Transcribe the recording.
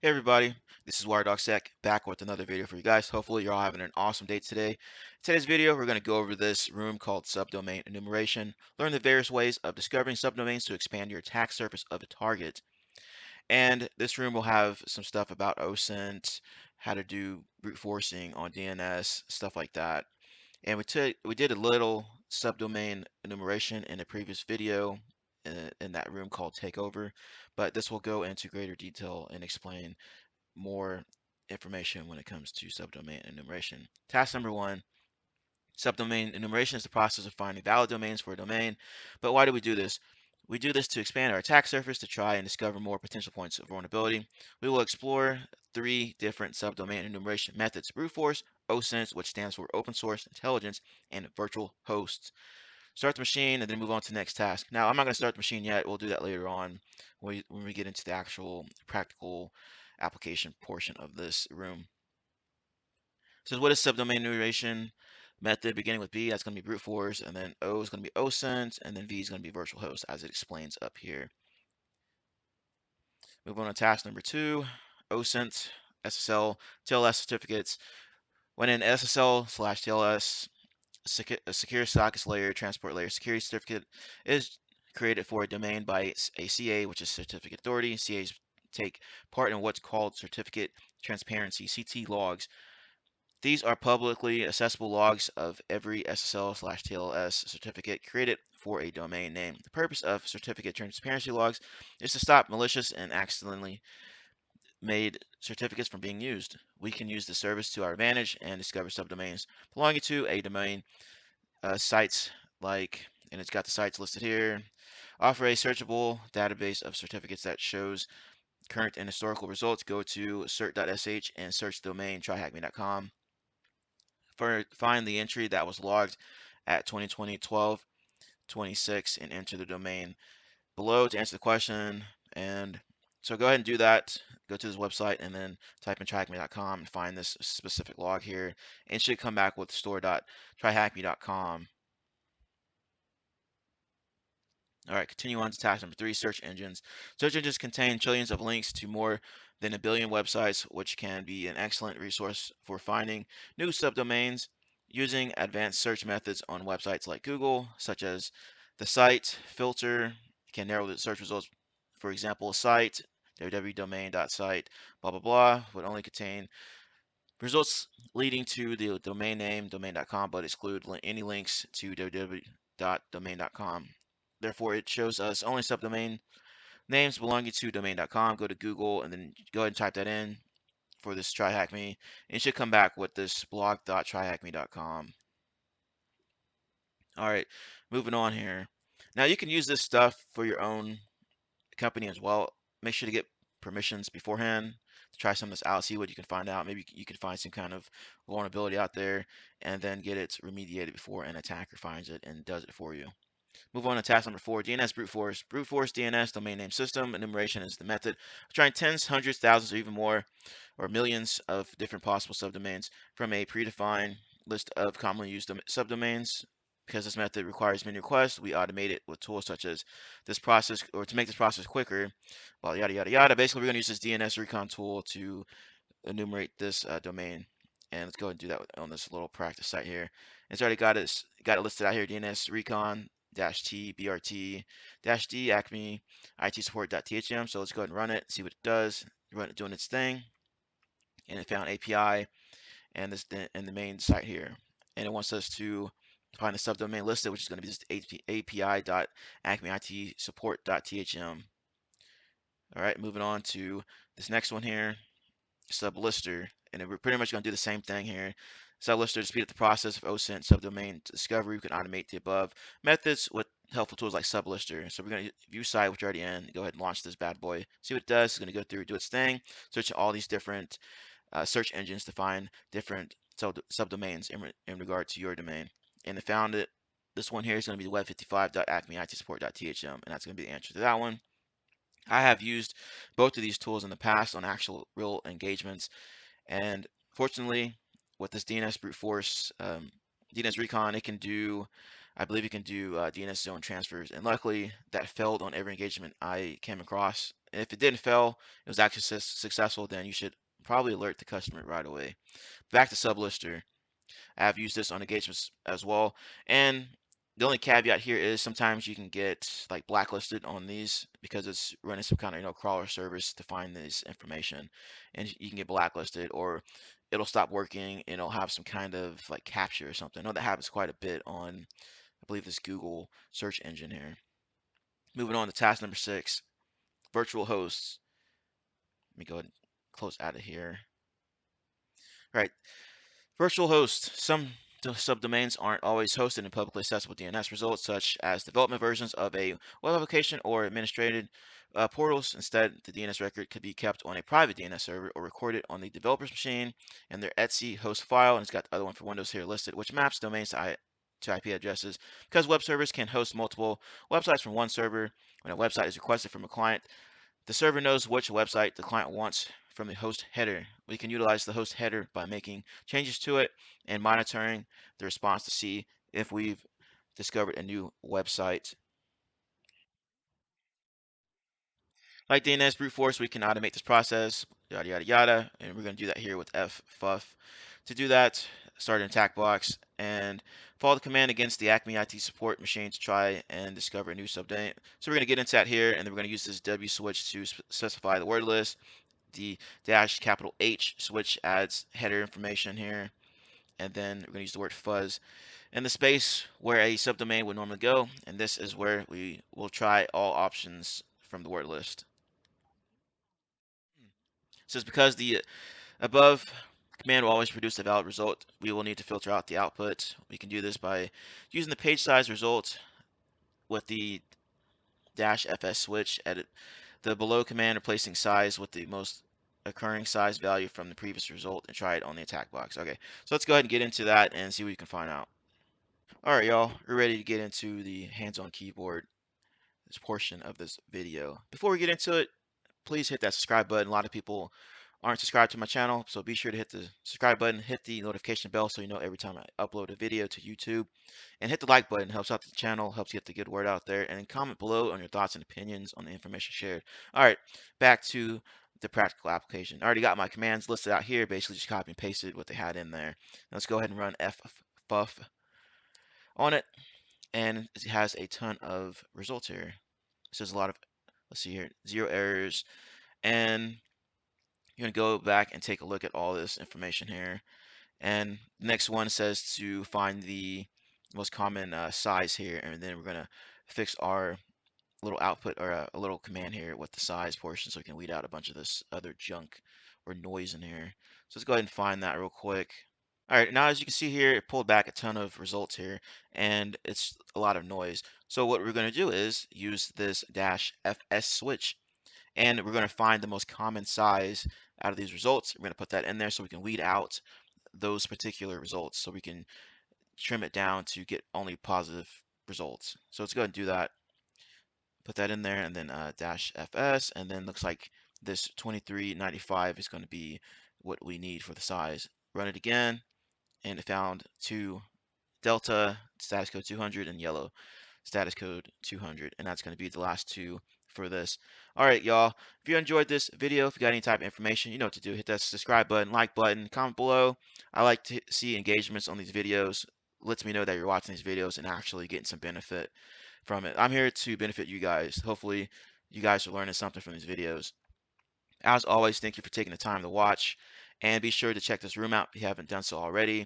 Hey everybody, this is WireDogSec back with another video for you guys. Hopefully you're all having an awesome day today. In today's video, we're going to go over this room called Subdomain Enumeration, learn the various ways of discovering subdomains to expand your attack surface of a target. And this room will have some stuff about OSINT, how to do brute forcing on DNS, stuff like that. And we did a little subdomain enumeration in a previous video in that room called Takeover, but this will go into greater detail and explain more information when it comes to subdomain enumeration. Task number 1, subdomain enumeration is the process of finding valid domains for a domain. But why do we do this? We do this to expand our attack surface to try and discover more potential points of vulnerability. We will explore 3 different subdomain enumeration methods: brute force, OSINT, which stands for open source intelligence, and virtual hosts. Start the machine and then move on to the next task. Now, I'm not going to start the machine yet. We'll do that later on when we get into the actual practical application portion of this room. So what is subdomain enumeration method beginning with B? That's going to be brute force, and then O is going to be OSINT, and then V is going to be virtual host, as it explains up here. Move on to task number 2, OSINT, SSL, TLS certificates. When an SSL/TLS a secure sockets layer, transport layer security certificate is created for a domain by a CA, which is certificate authority. CAs take part in what's called certificate transparency, CT logs. These are publicly accessible logs of every SSL/TLS certificate created for a domain name. The purpose of certificate transparency logs is to stop malicious and accidentally made certificates from being used. We can use the service to our advantage and discover subdomains belonging to a domain. Sites like, and it's got the sites listed here, offer a searchable database of certificates that shows current and historical results. Go to cert.sh and search the domain tryhackme.com. Find the entry that was logged at 2020-12-26 and enter the domain below to answer the question. And so go ahead and do that. Go to this website and then type in tryhackme.com and find this specific log here. And it should come back with store.tryhackme.com. All right, continue on to task number 3, search engines. Search engines contain trillions of links to more than a billion websites, which can be an excellent resource for finding new subdomains. Using advanced search methods on websites like Google, such as the site filter, can narrow the search results. For example, a site, www.domain.site, blah, blah, blah, would only contain results leading to the domain name, domain.com, but exclude any links to www.domain.com. Therefore, it shows us only subdomain names belonging to domain.com. Go to Google and then go ahead and type that in for this TryHackMe. And it should come back with this blog.tryhackme.com. All right, moving on here. Now you can use this stuff for your own company as well. Make sure to get permissions beforehand to try some of this out, see what you can find out. Maybe you can find some kind of vulnerability out there and then get it remediated before an attacker finds it and does it for you. Move on to task number 4, DNS brute force. Brute force DNS domain name system enumeration is the method of trying tens, hundreds, thousands, or even more, or millions of different possible subdomains from a predefined list of commonly used subdomains. Because this method requires many requests, we automate it with tools such as this process, or to make this process quicker, well, yada, yada, yada. Basically, we're going to use this DNS recon tool to enumerate this domain. And let's go ahead and do that on this little practice site here. It's already got it listed out here, DNS recon -t brt -d acme it support.thm. So let's go ahead and run it, see what it does. Run it doing its thing, and it found API and this in the main site here. And it wants us to find the subdomain listed, which is going to be just api.acme it support.thm. All right, moving on to this next one here, sublister, and we're pretty much going to do the same thing here. Sublister to speed up the process of OSINT subdomain discovery. We can automate the above methods with helpful tools like Sublister. So we're going to view site, which are already in. Go ahead and launch this bad boy. See what it does. It's going to go through, do its thing, search all these different search engines to find different subdomains in regard to your domain. And it found it. This one here is going to be web55.acme it support.thm, and that's going to be the answer to that one. I have used both of these tools in the past on actual real engagements, and fortunately, with this DNS brute force, DNS recon, it can do I believe you can do DNS zone transfers, and luckily that failed on every engagement I came across. And if it didn't fail, it was actually successful, then you should probably alert the customer right away. Back to Sublister. I've used this on engagements as well. And the only caveat here is sometimes you can get like blacklisted on these because it's running some kind of crawler service to find this information, and you can get blacklisted or it'll stop working and it'll have some kind of like capture or something. I know that happens quite a bit on, I believe, this Google search engine here. Moving on to task number 6, virtual hosts. Let me go ahead and close out of here. All right. Virtual host. Some subdomains aren't always hosted in publicly accessible DNS results, such as development versions of a web application or administrated portals. Instead, the DNS record could be kept on a private DNS server or recorded on the developer's machine and their etc host file. And it's got the other one for Windows here listed, which maps domains to IP addresses. Because web servers can host multiple websites from one server, when a website is requested from a client, the server knows which website the client wants from the host header. We can utilize the host header by making changes to it and monitoring the response to see if we've discovered a new website. Like DNS brute force, we can automate this process, yada, yada, yada. And we're going to do that here with ffuff. To do that, start an attack box and follow the command against the Acme IT support machine to try and discover a new subdomain. So we're going to get into that here, and then we're going to use this W switch to specify the word list. The dash capital H switch adds header information here, and then we're going to use the word fuzz and the space where a subdomain would normally go, and this is where we will try all options from the word list. It says because the above command will always produce a valid result, we will need to filter out the output. We can do this by using the page size result with the dash fs switch, edit the below command, replacing size with the most occurring size value from the previous result, and try it on the attack box. Okay, so let's go ahead and get into that and see what we can find out. All right, y'all, we're ready to get into the hands-on keyboard, this portion of this video. Before we get into it, please hit that subscribe button. A lot of people aren't subscribed to my channel, so be sure to hit the subscribe button, hit the notification bell so you know every time I upload a video to YouTube, and hit the like button. Helps out the channel, helps get the good word out there, and then comment below on your thoughts and opinions on the information shared. All right, back to the practical application. I already got my commands listed out here, basically just copy and pasted what they had in there. Now let's go ahead and run ffuff on it, and it has a ton of results here. It says a lot of, let's see here, 0 errors, and you're going to go back and take a look at all this information here. And the next one says to find the most common size here, and then we're going to fix our little output or a little command here with the size portion so we can weed out a bunch of this other junk or noise in here. So let's go ahead and find that real quick. All right, now as you can see here, it pulled back a ton of results here, and it's a lot of noise. So what we're going to do is use this dash fs switch, and we're going to find the most common size out of these results. We're going to put that in there so we can weed out those particular results, so we can trim it down to get only positive results. So let's go ahead and do that. Put that in there, and then dash fs, and then looks like this 2395 is going to be what we need for the size. Run it again, and it found 2 delta status code 200 and yellow status code 200, and that's going to be the last 2 for this. All right, y'all, if you enjoyed this video, if you got any type of information, you know what to do. Hit that subscribe button, like button, comment below. I like to see engagements on these videos. Lets me know that you're watching these videos and actually getting some benefit from it. I'm here to benefit you guys. Hopefully you guys are learning something from these videos. As always, thank you for taking the time to watch, and be sure to check this room out if you haven't done so already.